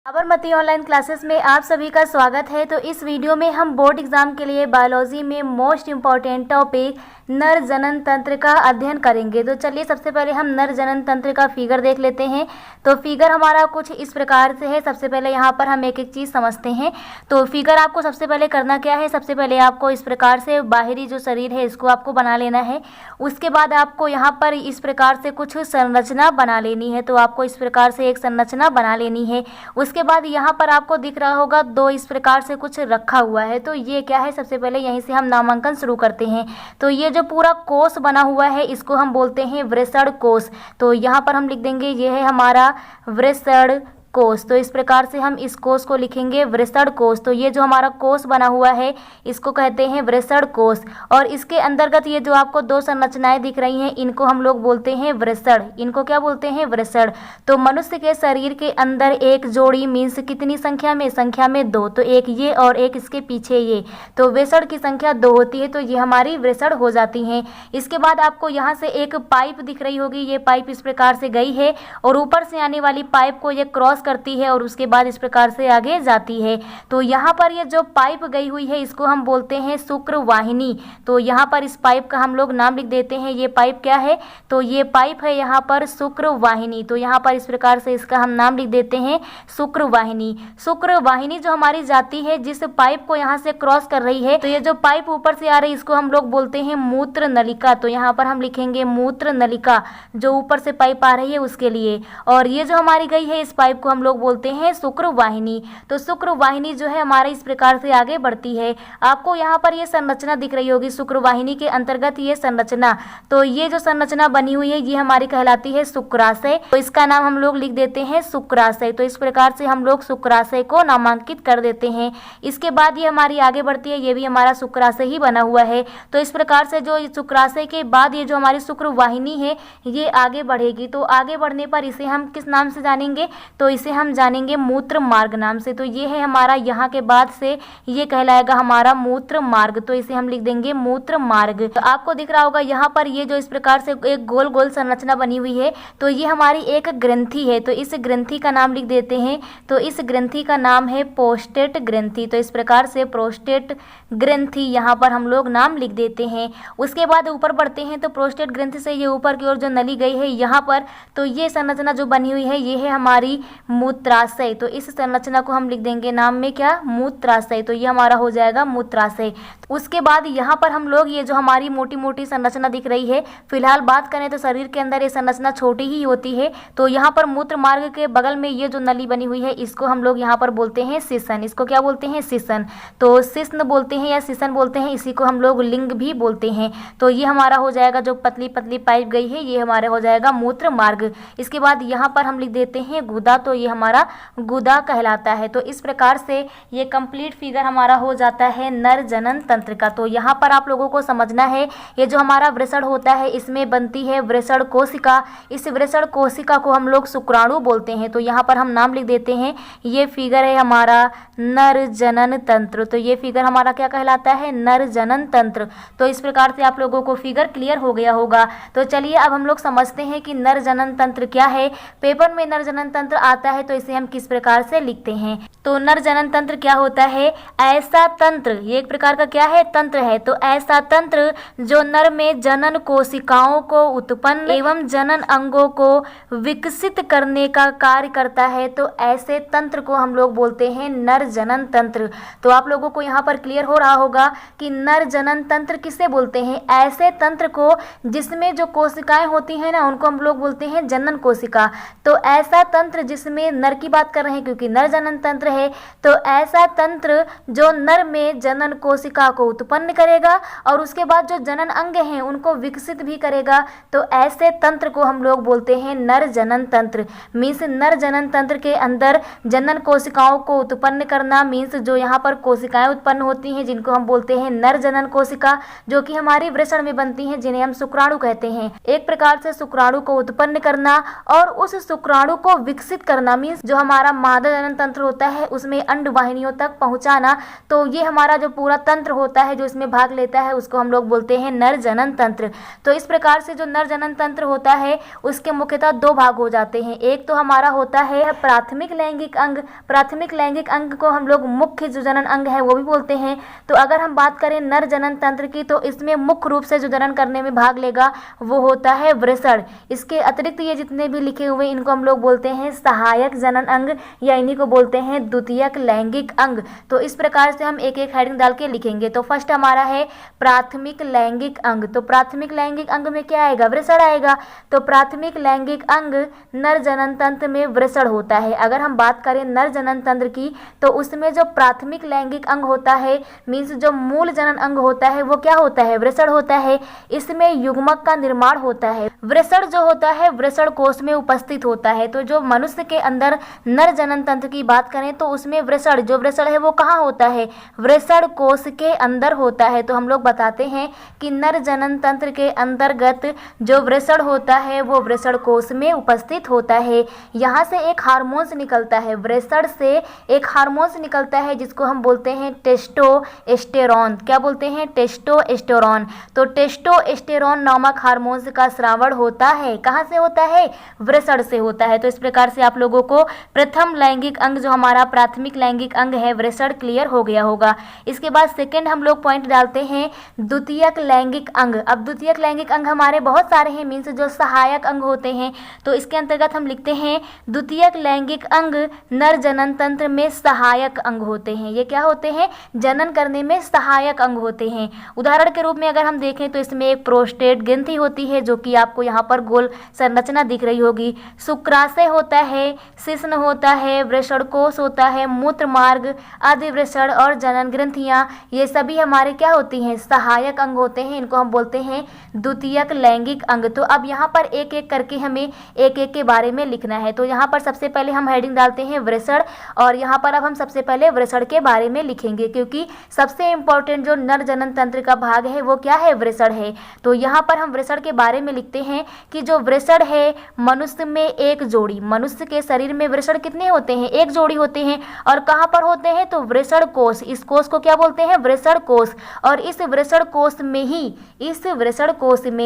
Sabarmati online classes में आप सभी का स्वागत है। तो इस वीडियो में हम बोर्ड एग्जाम के लिए बायोलॉजी में मोस्ट इम्पॉर्टेंट टॉपिक नर जनन तंत्र का अध्ययन करेंगे। तो चलिए सबसे पहले हम नर जनन तंत्र का फिगर देख लेते हैं। तो फिगर हमारा कुछ इस प्रकार से है। सबसे पहले यहाँ पर हम एक एक चीज़ समझते हैं। तो फिगर आपको सबसे पहले करना क्या है, सबसे पहले आपको इस प्रकार से बाहरी जो शरीर है इसको आपको बना लेना है। उसके बाद आपको यहाँ पर इस प्रकार से कुछ संरचना बना लेनी है। तो आपको इस प्रकार से एक संरचना बना लेनी है। उसके बाद यहाँ पर आपको दिख रहा होगा दो इस प्रकार से कुछ रखा हुआ है। तो ये क्या है, सबसे पहले यहीं से हम नामांकन शुरू करते हैं। तो ये जो पूरा कोष बना हुआ है इसको हम बोलते हैं वृषण कोष। तो यहाँ पर हम लिख देंगे ये है हमारा वृषण कोष। तो इस प्रकार से हम इस कोष को लिखेंगे वृषण कोष। तो ये जो हमारा कोष बना हुआ है इसको कहते हैं वृषण कोष। और इसके अंतर्गत ये जो आपको दो संरचनाएं दिख रही हैं इनको हम लोग बोलते हैं वृषण। इनको क्या बोलते हैं, वृषण। तो मनुष्य के शरीर के अंदर एक जोड़ी मीन्स कितनी संख्या में, संख्या में दो। तो एक ये और एक इसके पीछे ये। तो वृषण की संख्या दो होती है। तो ये हमारी वृषण हो जाती हैं। इसके बाद आपको यहाँ से एक पाइप दिख रही होगी। ये पाइप इस प्रकार से गई है और ऊपर से आने वाली पाइप को ये क्रॉस करती है और उसके बाद इस प्रकार से आगे जाती है। तो यहाँ पर ये जो पाइप गई हुई है इसको हम बोलते हैं शुक्रवाहिनी। तो यहाँ पर इस पाइप का हम लोग नाम लिख देते हैं। ये पाइप क्या है, तो ये पाइप है यहाँ पर शुक्रवाहिनी। तो यहाँ पर इस प्रकार से इसका हम नाम लिख देते हैं शुक्रवाहिनी। शुक्रवाहिनी जो हमारी जाती है जिस पाइप को यहाँ से क्रॉस कर रही है, तो ये जो पाइप ऊपर से आ रही है इसको हम लोग बोलते हैं मूत्र नलिका। तो यहाँ पर हम लिखेंगे मूत्र नलिका, जो ऊपर से पाइप आ रही है उसके लिए। और ये जो हमारी गई है इस पाइप को हम लोग बोलते हैं शुक्रवाहिनी। तो शुक्रवाहिनी जो है हमारे इस प्रकार से आगे बढ़ती है। आपको यहाँ पर ये संरचना दिख रही होगी शुक्रवाहिनी के अंतर्गत ये संरचना। तो ये जो संरचना बनी हुई है ये हमारी कहलाती है शुक्राशय। तो इसका नाम हम लोग लिख देते हैं शुक्राशय। तो इस प्रकार से हम लोग शुक्राशय को नामांकित कर देते हैं। इसके बाद ये हमारी आगे बढ़ती है, ये भी हमारा शुक्राशय ही बना हुआ है। तो इस प्रकार से जो शुक्राशय के बाद ये जो हमारी शुक्रवाहिनी है ये आगे बढ़ेगी। तो आगे बढ़ने पर इसे हम किस नाम से जानेंगे, तो इसे हम जानेंगे मूत्र मार्ग नाम से। तो ये है हमारा यहाँ के बाद से ये कहलाएगा हमारा मूत्र मार्ग। तो इसे हम लिख देंगे मूत्र मार्ग। तो आपको दिख रहा होगा यहाँ पर ये जो इस प्रकार से एक गोल गोल संरचना बनी हुई है तो ये हमारी एक ग्रंथि है। तो इस ग्रंथि का नाम लिख देते हैं। तो इस ग्रंथि का नाम है प्रोस्टेट ग्रंथि। तो इस प्रकार से प्रोस्टेट ग्रंथि यहाँ पर हम लोग नाम लिख देते हैं। उसके बाद ऊपर बढ़ते हैं। तो प्रोस्टेट ग्रंथि से ये ऊपर की ओर जो नली गई है यहाँ पर, तो ये संरचना जो बनी हुई है ये है हमारी मूत्राशय। तो इस संरचना को हम लिख देंगे नाम में क्या, मूत्राशय। तो ये हमारा हो जाएगा मूत्राशय। उसके बाद यहाँ पर हम लोग ये जो हमारी मोटी मोटी संरचना दिख रही है, फिलहाल बात करें तो शरीर के अंदर ये संरचना छोटी ही होती है। तो यहाँ पर मूत्र मार्ग के बगल में ये जो नली बनी हुई है इसको हम लोग यहाँ पर बोलते हैं शिशन। इसको क्या बोलते हैं, शिशन। तो शिश्न बोलते हैं या शिशन बोलते हैं, इसी को हम लोग लिंग भी बोलते हैं। तो ये हमारा हो जाएगा जो पतली पतली पाइप गई है ये हमारा हो जाएगा मूत्र मार्ग। इसके बाद यहाँ पर हम लिख देते हैं गुदा। तो ये हमारा गुदा कहलाता है। तो इस प्रकार से ये कंप्लीट फिगर हमारा हो जाता है नर जनन तंत्र का। तो यहाँ पर आप लोगों को समझना है ये जो हमारा वृषण होता है इसमें बनती है वृषण कोशिका। इस वृषण कोशिका को हम लोग शुक्राणु बोलते हैं। तो यहाँ पर हम नाम लिख देते हैं, ये फिगर है हमारा नर जनन तंत्र। तो ये फिगर हमारा क्या कहलाता है, नर जनन तंत्र। तो इस प्रकार से आप लोगों को फिगर क्लियर हो गया होगा। तो चलिए अब हम लोग समझते हैं कि नर जनन तंत्र क्या है। पेपर में नर जनन तंत्र आता है तो इसे हम किस प्रकार से लिखते हैं। तो नर जनन तंत्र क्या होता है, ऐसा तंत्र, ये एक प्रकार का क्या है, तंत्र है। तो ऐसा तंत्र जो नर में जनन कोशिकाओं को उत्पन्न एवं जनन अंगों को विकसित करने का कार्य करता है। तो ऐसे तंत्र को हम लोग बोलते हैं नर जनन तंत्र। तो आप लोगों को यहाँ पर क्लियर हो रहा होगा कि नर जनन तंत्र किसे बोलते हैं, ऐसे तंत्र को जिसमें जो कोशिकाएं होती हैं ना उनको हम लोग बोलते हैं जनन कोशिका। तो ऐसा तंत्र जिसमें नर की बात कर रहे हैं क्योंकि नर जनन तंत्र है। तो ऐसा तंत्र जो नर में जनन कोशिका को उत्पन्न करेगा और उसके बाद जो जनन अंग हैं उनको विकसित भी करेगा। तो ऐसे तंत्र को हम लोग बोलते हैं नर जनन तंत्र। मीन्स नर जनन तंत्र के अंदर जनन कोशिकाओं को उत्पन्न करना, मीन्स जो यहाँ पर कोशिकाएं उत्पन्न होती हैं जिनको हम बोलते हैं नर जनन कोशिका, जो कि हमारी वृषण में बनती हैं जिन्हें हम शुक्राणु कहते हैं। एक प्रकार से शुक्राणु को उत्पन्न करना और उस शुक्राणु को विकसित करना करना मीन्स जो हमारा मादा जनन तंत्र होता है उसमें अंड वाहिनियों तक पहुंचाना, तो ये हमारा जो पूरा तंत्र होता है जो इसमें भाग लेता है उसको हम लोग बोलते हैं नर जनन तंत्र। तो इस प्रकार से जो नर जनन तंत्र होता है उसके मुख्यतः दो भाग हो जाते हैं। एक तो हमारा होता है प्राथमिक लैंगिक अंग, प्राथमिक लैंगिक अंग को हम लोग मुख्य जो जनन अंग है वो भी बोलते हैं। तो अगर हम बात करें नर जनन तंत्र की तो इसमें मुख्य रूप से जो जनन करने में भाग लेगा वो होता है वृषण। इसके अतिरिक्त ये जितने भी लिखे हुए इनको हम लोग बोलते हैं सहायक जनन अंग या इन्हीं को बोलते हैं द्वितीयक लैंगिक अंग। तो इस प्रकार से हम एक एक हेडिंग डाल के लिखेंगे। तो फर्स्ट हमारा है प्राथमिक लैंगिक अंग। तो प्राथमिक लैंगिक अंग में क्या आएगा? वृषण आएगा। तो प्राथमिक लैंगिक अंग नर जनन तंत्र में वृषण होता है। अगर हम बात करें नर जनन तंत्र की तो उसमें जो प्राथमिक लैंगिक अंग होता है मीन्स जो मूल जनन अंग होता है वो क्या होता है? वृषण होता है। इसमें युग्मक का निर्माण होता है। वृषण जो होता है वृषण कोश में उपस्थित होता है। तो जो मनुष्य के अंदर नर जनन तंत्र की बात करें तो उसमें वृषण जो वृषण है वो कहाँ होता है? वृषण कोश के अंदर होता है। तो हम लोग बताते हैं कि नर जनन तंत्र के अंतर्गत जो वृषण होता है वो वृषण कोश में उपस्थित होता है। यहाँ से एक हार्मोन्स निकलता है, वृषण से एक हार्मोन्स निकलता है जिसको हम बोलते हैं टेस्टोस्टेरोन। क्या बोलते हैं? टेस्टोस्टेरोन। तो टेस्टोस्टेरोन नामक हार्मोन्स का स्रावण होता है। कहाँ से होता है? वृषण से होता है। तो इस प्रकार से आप लोगों को प्रथम लैंगिक अंग जो हमारा प्राथमिक लैंगिक अंग है वृषण क्लियर हो गया होगा। इसके बाद सेकंड हम लोग पॉइंट डालते हैं द्वितीयक लैंगिक अंग। अब द्वितीयक लैंगिक अंग हमारे बहुत सारे हैं मीन्स जो सहायक अंग होते हैं। तो इसके अंतर्गत हम लिखते हैं द्वितीयक लैंगिक अंग नर जनन तंत्र में सहायक अंग होते हैं। ये क्या होते हैं? जनन करने में सहायक अंग होते हैं। उदाहरण के रूप में अगर हम देखें तो इसमें एक प्रोस्टेट ग्रंथि होती है जो कि आपको यहाँ पर गोल संरचना दिख रही होगी। शुक्राशय होता है, शिश्न होता है, वृषणकोश होता है, मूत्र मार्ग, अधिवृषण और जनन ग्रंथियाँ, ये सभी हमारे क्या होती हैं? सहायक अंग होते हैं। इनको हम बोलते हैं द्वितीयक लैंगिक अंग। तो अब यहाँ पर एक एक करके हमें एक एक के बारे में लिखना है। तो यहाँ पर सबसे पहले हम हेडिंग डालते हैं वृषण और यहाँ पर अब हम सबसे पहले वृषण के बारे में लिखेंगे क्योंकि सबसे इम्पोर्टेंट जो नर जनन तंत्र का भाग है वो क्या है? वृषण है। तो यहाँ पर हम वृषण के बारे में लिखते हैं कि जो वृषण है मनुष्य में एक जोड़ी, मनुष्य के शरीर में वृषण कितने होते हैं? एक जोड़ी होते हैं। और कहाँ पर होते हैं? तो वृषण कोश। इस कोश को क्या बोलते हैं? वृषण कोश। और इस वृषण कोश में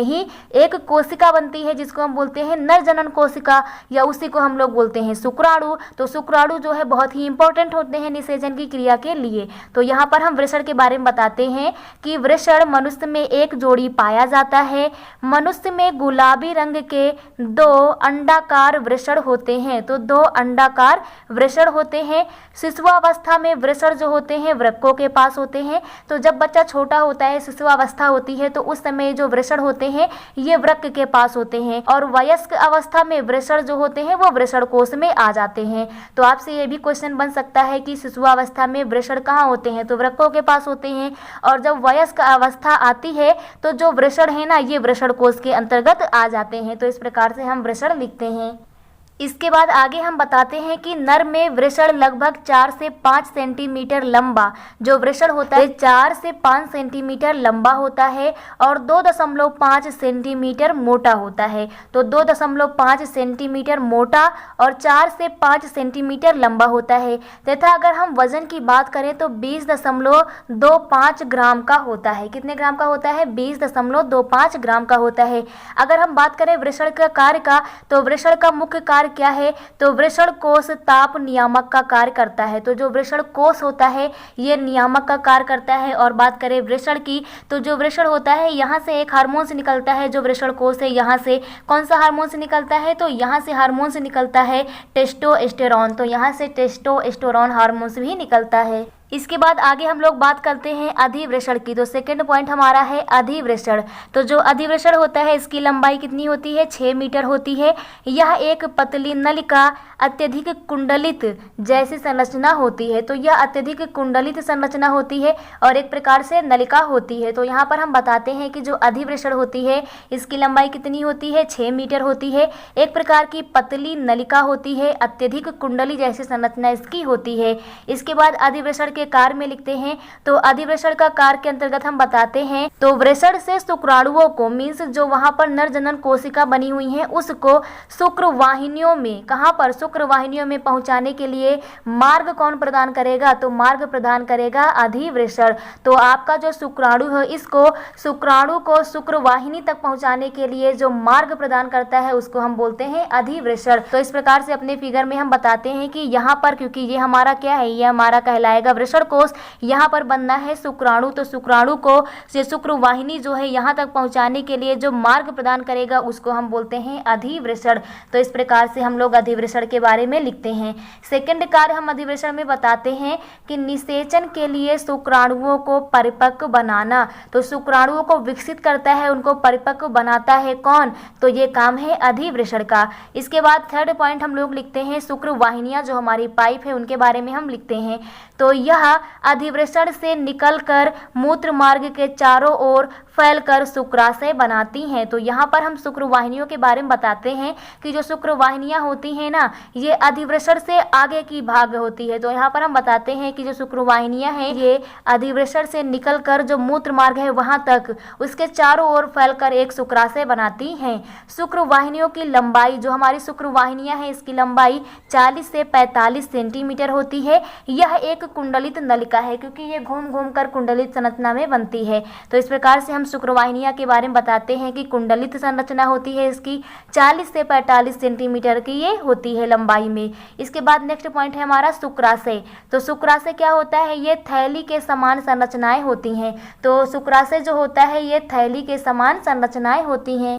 ही एक कोशिका बनती है जिसको हम बोलते हैं नर जनन कोशिका या उसी को हम लोग बोलते हैं शुक्राणु। तो शुक्राणु जो है बहुत ही इंपॉर्टेंट होते हैं निषेचन की क्रिया के लिए। तो यहाँ पर हम वृषण के बारे में बताते हैं कि वृषण मनुष्य में एक जोड़ी पाया जाता है। मनुष्य में गुलाबी रंग के दो अंडाकार वृषण होते हैं। तो दो अंडाकार वृषण होते हैं। शिशुआवस्था में वृषण जो होते हैं वृक्कों के पास होते हैं। तो जब बच्चा छोटा होता है, शिशुआवस्था होती है, तो उस समय जो वृषण होते हैं ये वृक्क के पास होते हैं। और वयस्क अवस्था में वृषण जो होते हैं वो वृषण कोश में आ जाते हैं। तो आपसे ये भी क्वेश्चन बन सकता है कि शिशुआवस्था में वृषण कहाँ होते हैं? तो वृक्कों के पास होते हैं। और जब वयस्क अवस्था आती है तो जो वृषण है ना ये वृषण कोश के अंतर्गत आ जाते हैं। तो इस प्रकार से हम वृषण लिखते हैं। इसके बाद आगे हम बताते हैं कि नर में वृषण लगभग 4 से 5 सेंटीमीटर लंबा जो वृषण होता है 4 से 5 सेंटीमीटर लंबा होता है और 2.5 सेंटीमीटर मोटा होता है। तो 2.5 सेंटीमीटर मोटा और 4 से 5 सेंटीमीटर लंबा होता है तथा अगर हम वजन की बात करें तो 20.25 ग्राम का होता है। कितने ग्राम का होता है? 20.25 ग्राम का होता है। अगर हम बात करें वृषण का कार्य का तो वृषण का मुख्य कार्य क्या है? तो वृषण कोश ताप नियामक का कार्य करता है। तो जो वृषण कोश होता है ये नियामक का कार्य करता है। और बात करें वृषण की तो जो वृषण होता है यहाँ से एक हार्मोन से निकलता है। जो वृषण कोश है यहाँ से कौन सा हार्मोन से निकलता है? तो यहाँ से हार्मोन से निकलता है टेस्टोस्टेरोन। तो यहाँ से टेस्टोस्टेरोन हार्मोन से भी निकलता है। इसके बाद आगे हम लोग बात करते हैं अधिवृषण की। तो सेकंड पॉइंट हमारा है अधिवृषण। तो जो अधिवृषण होता है इसकी लंबाई कितनी होती है? 6 मीटर होती है। यह एक पतली नलिका अत्यधिक कुंडलित जैसी संरचना होती है। तो यह अत्यधिक कुंडलित संरचना होती है और एक प्रकार से नलिका होती है। तो यहाँ पर हम बताते हैं कि जो अधिवृषण होती है इसकी लंबाई कितनी होती है? 6 मीटर होती है। एक प्रकार की पतली नलिका होती है, अत्यधिक कुंडली जैसी संरचना इसकी होती है। इसके बाद अधिवृषण के कार्य में लिखते हैं तो अधिवृषण का कार्य के अंतर्गत हम बताते हैं तो वृषण से शुक्राणुओं को मीन्स जो वहां पर नर जनन कोशिका बनी हुई है उसको शुक्र वाहिनियों में, कहां पर, शुक्र वाहिनियों में पहुंचाने के लिए मार्ग कौन प्रदान करेगा, तो मार्ग प्रदान करेगा अधिवृषण। तो आपका जो शुक्राणु है इसको शुक्राणु को शुक्र वाहिनी तक पहुंचाने के लिए जो मार्ग प्रदान करता है उसको हम बोलते हैं अधिवृषण। तो इस प्रकार से अपने फिगर में हम बताते हैं कि यहाँ पर क्योंकि ये हमारा क्या है, ये हमारा कहलाएगा वृषण कोश, यहाँ पर बनना है शुक्राणु, तो शुक्राणु को से शुक्र वाहिनी जो है यहाँ तक पहुँचाने के लिए जो मार्ग प्रदान करेगा उसको हम बोलते हैं अधिवृषण। तो इस प्रकार से हम लोग अधिवृषण के बारे में लिखते हैं। सेकंड कार्य हम अधिवृषण में बताते हैं कि निषेचन के लिए शुक्राणुओं को परिपक्व बनाना, तो शुक्राणुओं को विकसित करता है, उनको परिपक्व बनाता है कौन, तो ये काम है अधिवृषण का। इसके बाद थर्ड पॉइंट हम लोग लिखते हैं शुक्र वाहिनियां जो हमारी पाइप है उनके बारे में हम लिखते हैं। तो यह अधिवृषण से निकलकर मूत्र मार्ग के चारों ओर फैलकर शुक्राशय बनाती हैं। तो यहाँ पर हम शुक्र वाहिनियों के बारे में बताते हैं कि जो शुक्र वाहिनियाँ होती हैं ना ये अधिवृषण से आगे की भाग होती है। तो यहाँ पर हम बताते हैं कि जो शुक्र वाहिनियाँ हैं ये अधिवृषण से निकलकर जो मूत्र मार्ग है वहाँ तक उसके चारों ओर फैलकर एक शुक्राशय बनाती हैं। शुक्र वाहिनियों की लंबाई, जो हमारी शुक्र वाहिनियाँ हैं इसकी लंबाई 40 से 45 सेंटीमीटर होती है। यह एक कुंडलित नलिका है क्योंकि ये घूम घूम कर कुंडलित संरचना में बनती है। तो इस प्रकार से हम शुक्रवाहिनियां के बारे में बताते हैं कि कुंडलित संरचना होती है, इसकी 40 से 45 सेंटीमीटर की ये होती है लंबाई में। इसके बाद नेक्स्ट पॉइंट है हमारा शुक्राशय। तो शुक्राशय क्या होता है, ये थैली के समान संरचनाएं होती हैं। तो शुक्राशय जो होता है ये थैली के समान संरचनाएं होती हैं,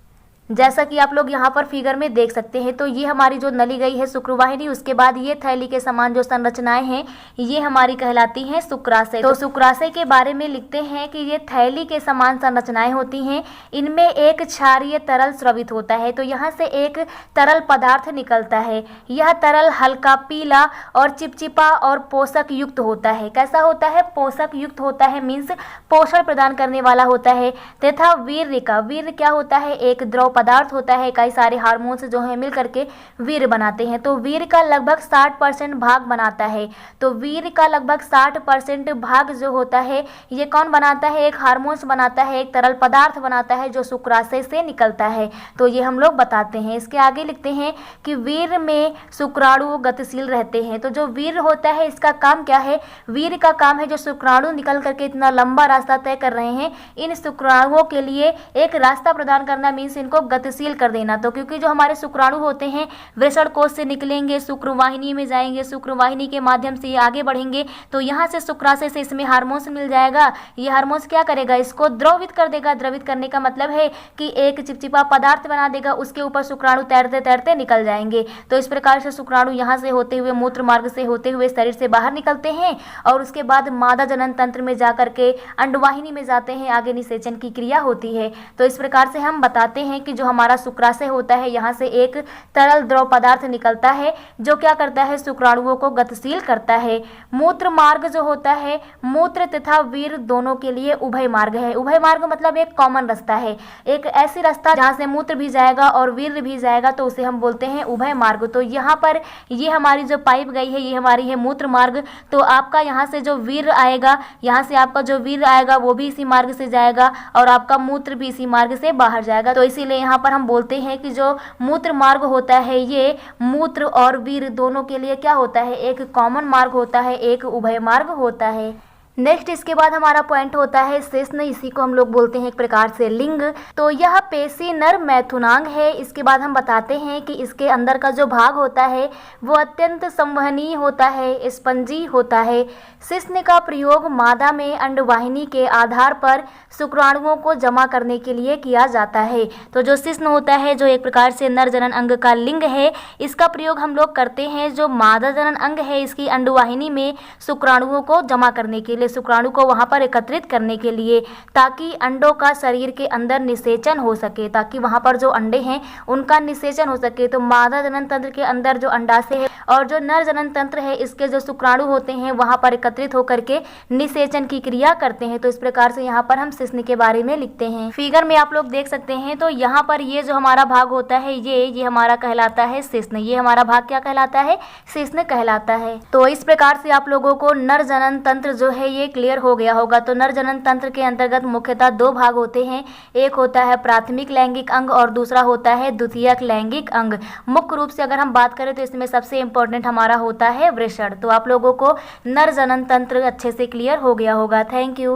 जैसा कि आप लोग यहाँ पर फिगर में देख सकते हैं। तो ये हमारी जो नली गई है शुक्रवाहिनी, उसके बाद ये थैली के समान जो संरचनाएं हैं ये हमारी कहलाती हैं शुक्राशय। तो शुक्राशय के बारे में लिखते हैं कि ये थैली के समान संरचनाएं होती हैं, इनमें एक क्षारीय तरल स्रवित होता है। तो यहाँ से एक तरल पदार्थ निकलता है, यह तरल हल्का पीला और चिपचिपा और पोषक युक्त होता है। कैसा होता है, पोषक युक्त होता है, मीन्स पोषण प्रदान करने वाला होता है। तथा वीर्य का, वीर्य क्या होता है, एक द्रव पदार्थ होता है, कई सारे हार्मोन्स जो हैं मिल करके वीर्य बनाते हैं। तो वीर्य का लगभग 60% भाग बनाता है। तो वीर्य का लगभग 60% भाग जो होता है ये कौन बनाता है, एक हार्मोन्स बनाता है, एक तरल पदार्थ बनाता है जो शुक्राशय से निकलता है। तो ये हम लोग बताते हैं। इसके आगे लिखते हैं कि वीर्य में शुक्राणु गतिशील रहते हैं। तो जो वीर्य होता है इसका काम क्या है, वीर्य का काम है जो शुक्राणु निकल करके इतना लंबा रास्ता तय कर रहे हैं इन शुक्राणुओं के लिए एक रास्ता प्रदान करना, मीन्स इनको गतिशील कर देना। तो क्योंकि जो हमारे शुक्राणु होते हैं वृषण कोश से निकलेंगे, शुक्रवाहिनी में जाएंगे, शुक्रवाहिनी के माध्यम से ये आगे बढ़ेंगे, तो यहाँ से शुक्राशय से इसमें हार्मोन्स मिल जाएगा। ये हार्मोन्स क्या करेगा, इसको द्रवित कर देगा। द्रवित करने का मतलब है कि एक चिपचिपा पदार्थ बना देगा, उसके ऊपर शुक्राणु तैरते तैरते निकल जाएंगे। तो इस प्रकार से शुक्राणु यहाँ से होते हुए मूत्र मार्ग से होते हुए शरीर से बाहर निकलते हैं और उसके बाद मादा जनन तंत्र में जा करके अंडवाहिनी में जाते हैं, आगे निषेचन की क्रिया होती है। तो इस प्रकार से हम बताते हैं कि जो हमारा शुक्राशय होता है यहाँ से एक तरल द्रव पदार्थ निकलता है जो क्या करता है, शुक्राणुओं को गतिशील करता है। मूत्र मार्ग जो होता है, मूत्र तथा वीर्य दोनों के लिए उभय मार्ग है। उभय मार्ग मतलब एक कॉमन रास्ता है, एक ऐसी रास्ता जहाँ से मूत्र भी जाएगा और वीर्य भी जाएगा, तो उसे हम बोलते हैं उभय मार्ग। तो यहाँ पर ये हमारी जो पाइप गई है ये हमारी है मूत्र मार्ग। तो आपका यहाँ से जो वीर्य आएगा, यहाँ से आपका जो वीर्य आएगा वो भी इसी मार्ग से जाएगा और आपका मूत्र भी इसी मार्ग से बाहर जाएगा। तो इसीलिए यहाँ पर हम बोलते हैं कि जो मूत्र मार्ग होता है ये मूत्र और वीर्य दोनों के लिए क्या होता है, एक कॉमन मार्ग होता है, एक उभय मार्ग होता है। नेक्स्ट इसके बाद हमारा पॉइंट होता है शेषन, इसी को हम लोग बोलते हैं एक प्रकार से लिंग। तो यह पेशी नर मैथुनांग है। इसके बाद हम बताते हैं कि इसके अंदर का जो भाग होता है वो अत्यंत संवहनीय होता है, स्पंजी होता है। शिश्न का प्रयोग मादा में अंडवाहिनी के आधार पर शुक्राणुओं को जमा करने के लिए किया जाता है। तो जो शिश्न होता है जो एक प्रकार से नर जनन अंग का लिंग है, इसका प्रयोग हम लोग करते हैं जो मादा जनन अंग है इसकी अंडवाहिनी में शुक्राणुओं को जमा करने के लिए। वाले शुक्राणु को वहां पर एकत्रित करने के लिए, ताकि अंडों का शरीर के अंदर निषेचन हो सके, ताकि वहां पर जो अंडे हैं उनका निषेचन हो सके। तो मादा जनन तंत्र के अंदर जो अंडाशय है और जो नर जनन तंत्र है, इसके जो शुक्राणु होते हैं वहां पर एकत्रित होकर के निषेचन की क्रिया करते हैं। तो इस प्रकार से यहाँ पर हम शिश्न के बारे में लिखते हैं। फिगर में आप लोग देख सकते हैं, तो यहाँ पर ये जो हमारा भाग होता है ये हमारा कहलाता है शिश्न। ये हमारा भाग क्या कहलाता है? शिश्न कहलाता है। तो इस प्रकार से आप लोगों को नर जनन तंत्र जो है ये क्लियर हो गया होगा। तो नर जनन तंत्र के अंतर्गत मुख्यतः दो भाग होते हैं, एक होता है प्राथमिक लैंगिक अंग और दूसरा होता है द्वितीयक लैंगिक अंग। मुख्य रूप से अगर हम बात करें तो इसमें सबसे इंपॉर्टेंट हमारा होता है वृषण। तो आप लोगों को नर जनन तंत्र अच्छे से क्लियर हो गया होगा। Thank you.